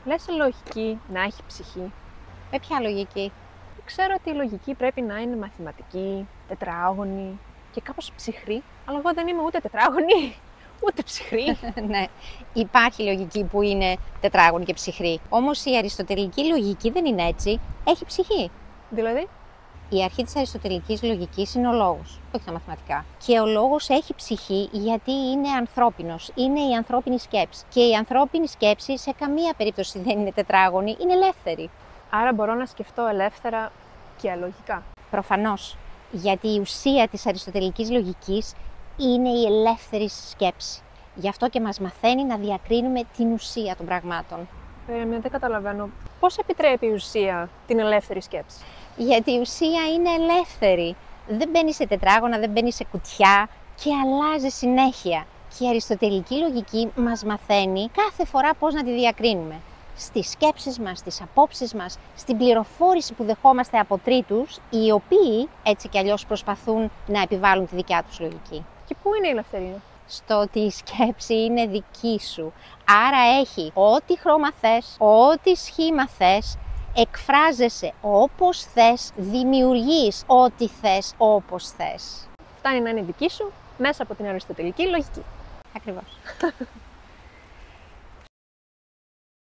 Λες λογική να έχει ψυχή? Με ποια λογική? Ξέρω ότι η λογική πρέπει να είναι μαθηματική, τετράγωνη και κάπως ψυχρή, αλλά εγώ δεν είμαι ούτε τετράγωνη, ούτε ψυχρή. Ναι, υπάρχει λογική που είναι τετράγωνη και ψυχρή. Όμως η αριστοτελική λογική δεν είναι έτσι. Έχει ψυχή. Δηλαδή, Η αρχή της αριστοτελικής λογικής είναι ο λόγος, όχι τα μαθηματικά. Και ο λόγος έχει ψυχή γιατί είναι ανθρώπινος, είναι η ανθρώπινη σκέψη. Και η ανθρώπινη σκέψη σε καμία περίπτωση δεν είναι τετράγωνη, είναι ελεύθερη. άρα μπορώ να σκεφτώ ελεύθερα και αλογικά. Προφανώς, γιατί η ουσία της αριστοτελικής λογικής είναι η ελεύθερη σκέψη. Γι' αυτό και μας μαθαίνει να διακρίνουμε την ουσία των πραγμάτων. Δεν καταλαβαίνω. Πώς επιτρέπει η ουσία την ελεύθερη σκέψη? Γιατί η ουσία είναι ελεύθερη. Δεν μπαίνει σε τετράγωνα, δεν μπαίνει σε κουτιά και αλλάζει συνέχεια. Και η αριστοτελική λογική μας μαθαίνει κάθε φορά πώς να τη διακρίνουμε. Στις σκέψεις μας, στις απόψεις μας, στην πληροφόρηση που δεχόμαστε από τρίτους, οι οποίοι έτσι κι αλλιώς προσπαθούν να επιβάλλουν τη δικιά τους λογική. Και πού είναι η ελευθερία? Στο ότι η σκέψη είναι δική σου. Άρα έχει ό,τι χρώμα θες, ό,τι σχήμα θες, εκφράζεσαι όπως θες, δημιουργείς ό,τι θες όπως θες. Φτάνει να είναι δική σου μέσα από την αριστοτελική λογική. Ακριβώς.